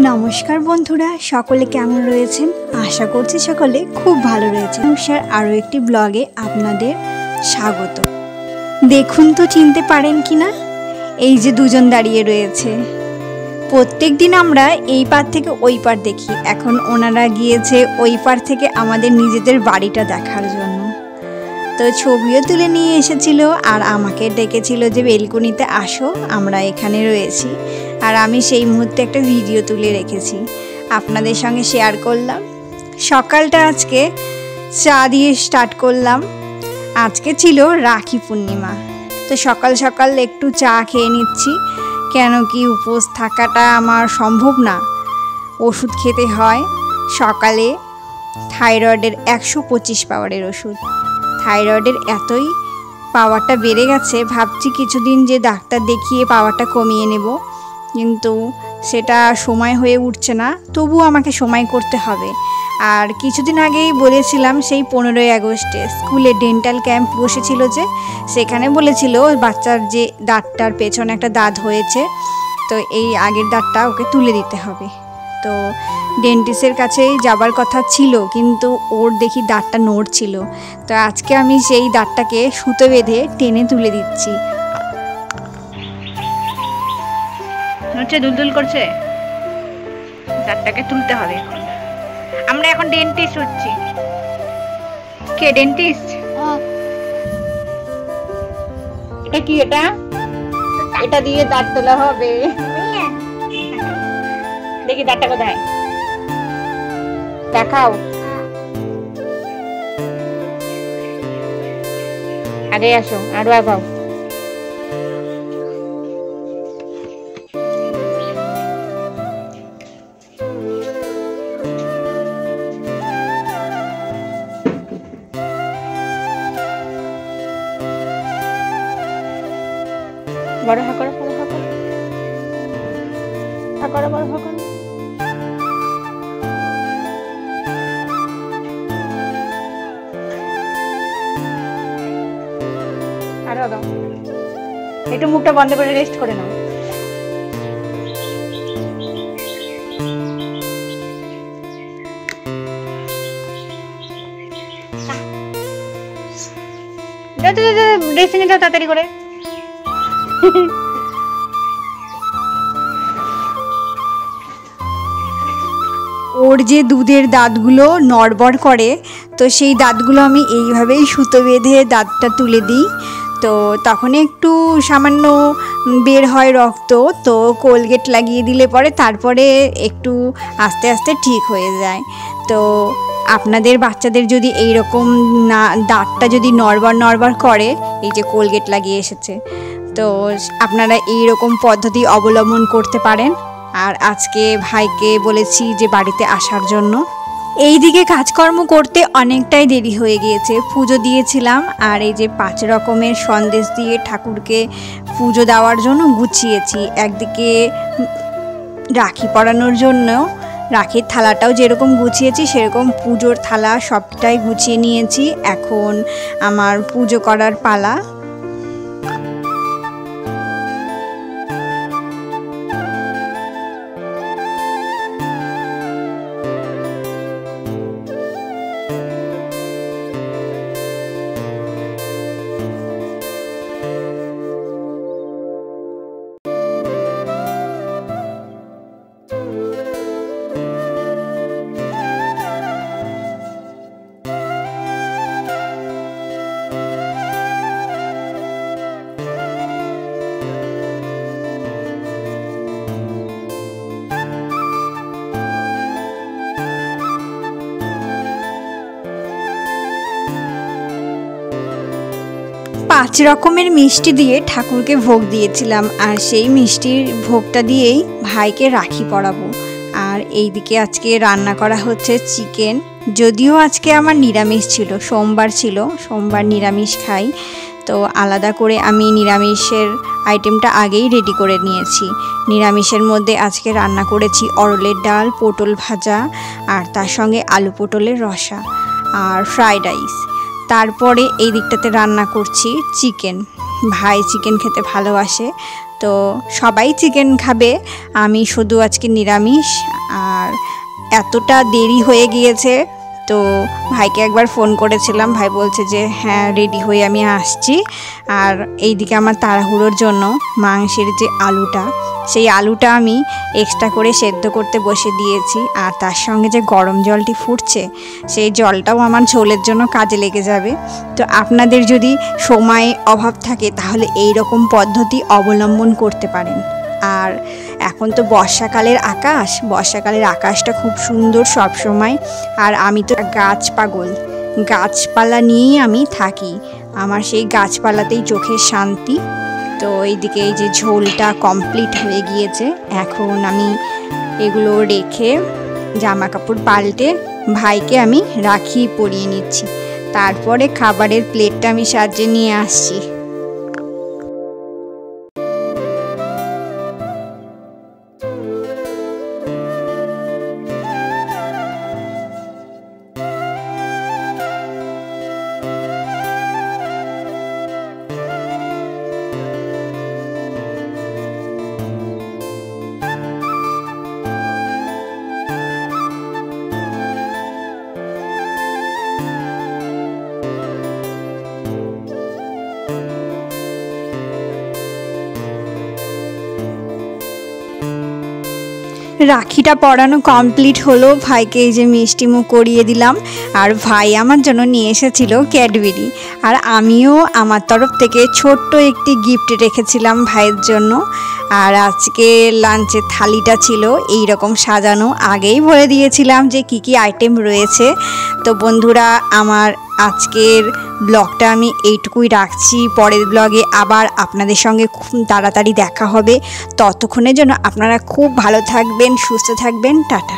नमस्कार बंधुरा सकले केमन रयेछेन आशा करछि सकले खूब भालो रयेछेन। नमस्कार आरो एकटी ब्लगे आपनादेर स्वागत। देखुन तो चिनते पारेन किना এই যে দুজন দাঁড়িয়ে রয়েছে। প্রত্যেক দিন আমরা এই পার থেকে ওই পার দেখি, এখন ওনারা গিয়েছে ওই পার থেকে আমাদের নিজেদের বাড়িটা দেখার জন্য। তো ছবিও তুলে নিয়ে এসেছিল আর আমাকে ডেকেছিল যে বেলকুনিতে আসো, আমরা এখানে রয়েছি। আর আমি সেই মুহূর্তে একটা ভিডিও তুলে রেখেছি, আপনাদের সঙ্গে শেয়ার করলাম। সকালটা আজকে চা দিয়ে স্টার্ট করলাম। আজকে ছিল রাখি পূর্ণিমা, তো সকাল সকাল একটু চা খেয়ে নিচ্ছি, কেন কি উপোস থাকাটা আমার সম্ভব না। ওষুধ খেতে হয় সকালে, থাইরয়েডের 125 পাওয়ারের ওষুধ। থাইরয়েডের এতই পাওয়ারটা বেড়ে গেছে, ভাবছি কিছুদিন যে ডাক্তার দেখিয়ে পাওয়ারটা কমিয়ে নেব, কিন্তু সেটা সময় হয়ে উঠছে না। তবু আমাকে সময় করতে হবে। আর কিছুদিন আগেই বলেছিলাম, সেই 15ই আগস্টে স্কুলে ডেন্টাল ক্যাম্প বসেছিল, যে সেখানে বলেছিল বাচ্চার যে দাঁতটার পেছনে একটা দাঁত হয়েছে, তো এই আগের দাঁতটা ওকে তুলে দিতে হবে। তো ডেন্টিস্টের কাছেই যাবার কথা ছিল, কিন্তু ওর দেখি দাঁতটা নড়ছিল। তো আজকে আমি সেই দাঁতটাকে সুতো বেঁধে টেনে তুলে দিচ্ছি। হচ্ছে দুলদুল করছে, দাঁতটাকে তুলতে হবে। আমরা এখন ডেন্টিস্ট হচ্ছি। কে ডেন্টিস্ট? এটা কি? এটা দিয়ে দাঁত তোলা হবে। দেখি দাঁতটা কোথায়, দেখাও। আগে আসো, আরো আগাও। বড় হা করো, বড় হা করো, হা করো, বড় হা করো। আরো দাও, একটু মুখটা বন্ধ করে রেস্ট করে নাও। ড্রেসিং এ যাও তাড়াতাড়ি করে। ওর যে দুধের দাঁতগুলো নড়বড় করে, তো সেই দাঁতগুলো আমি এইভাবেই সুতো বেঁধে দাঁতটা তুলে দিই। তো তখন একটু সামান্য বের হয় রক্ত, তো কোলগেট লাগিয়ে দিলে পরে তারপরে একটু আস্তে আস্তে ঠিক হয়ে যায়। তো আপনাদের বাচ্চাদের যদি এই রকম না দাঁতটা যদি নড়বড় করে, এই যে কোলগেট লাগিয়ে এসেছে, তো আপনারা এই রকম পদ্ধতি অবলম্বন করতে পারেন। আর আজকে ভাইকে বলেছি যে বাড়িতে আসার জন্য। এই দিকে কাজকর্ম করতে অনেকটাই দেরি হয়ে গিয়েছে। পুজো দিয়েছিলাম, আর এই যে 5 রকমের সন্দেশ দিয়ে ঠাকুরকে পুজো দেওয়ার জন্য গুছিয়েছি। একদিকে রাখি পরানোর জন্য রাখির থালাটাও যেরকম গুছিয়েছি, সেরকম পুজোর থালা সবটাই গুছিয়ে নিয়েছি। এখন আমার পুজো করার পালা। পাঁচ রকমের মিষ্টি দিয়ে ঠাকুরকে ভোগ দিয়েছিলাম, আর সেই মিষ্টির ভোগটা দিয়েই ভাইকে রাখি পরাবো। আর এইদিকে আজকে রান্না করা হচ্ছে চিকেন। যদিও আজকে আমার নিরামিষ ছিল, সোমবার ছিল, সোমবার নিরামিষ খাই, তো আলাদা করে আমি নিরামিষের আইটেমটা আগেই রেডি করে নিয়েছি। নিরামিষের মধ্যে আজকে রান্না করেছি অরলের ডাল, পটল ভাজা, আর তার সঙ্গে আলু পটলের রসা আর ফ্রাইড রাইস। তারপরে এই দিকটাতে রান্না করছি চিকেন। ভাই চিকেন খেতে ভালোবাসে, তো সবাই চিকেন খাবে, আমি শুধু আজকে নিরামিষ। আর এতটা দেরি হয়ে গিয়েছে, তো ভাইকে একবার ফোন করেছিলাম, ভাই বলছে যে হ্যাঁ রেডি হয়ে আমি আসছি। আর এইদিকে আমার তাড়াহুড়োর জন্য মাংসের যে আলুটা, সেই আলুটা আমি এক্সট্রা করে সেদ্ধ করতে বসে দিয়েছি। আর তার সঙ্গে যে গরম জলটি ফুটছে, সেই জলটাও আমার ঝোলের জন্য কাজে লেগে যাবে। তো আপনাদের যদি সময় অভাব থাকে তাহলে এই রকম পদ্ধতি অবলম্বন করতে পারেন। আর এখন তো বর্ষাকালের আকাশটা খুব সুন্দর সব সময়। আর আমি তো গাছ পাগল, গাছপালা নিয়েই আমি থাকি, আমার সেই গাছপালাতেই চোখের শান্তি। তো এইদিকে এই যে ঝোলটা কমপ্লিট হয়ে গিয়েছে, এখন আমি এগুলো রেখে জামা কাপড় পাল্টে ভাইকে আমি রাখি পরিয়ে নিচ্ছি। তারপরে খাবারের প্লেটটা আমি সাজিয়ে নিয়ে আসছি। রাখিটা পরানো কমপ্লিট হলো, ভাইকে এই যে মিষ্টিমুখ করিয়ে দিলাম। আর ভাই আমার জন্য নিয়ে এসেছিল ক্যাডবেরি, আর আমিও আমার তরফ থেকে ছোট্ট একটি গিফট রেখেছিলাম ভাইয়ের জন্য। আর আজকে লাঞ্চের থালিটা ছিল এই রকম সাজানো, আগেই বলে দিয়েছিলাম যে কি কি আইটেম রয়েছে। তো বন্ধুরা, আমার আজকের ব্লগটা আমি এইটুকুই রাখছি। পরের ব্লগে আবার আপনাদের সঙ্গে খুব তাড়াতাড়ি দেখা হবে। ততক্ষণের জন্য আপনারা খুব ভালো থাকবেন, সুস্থ থাকবেন। টাটা।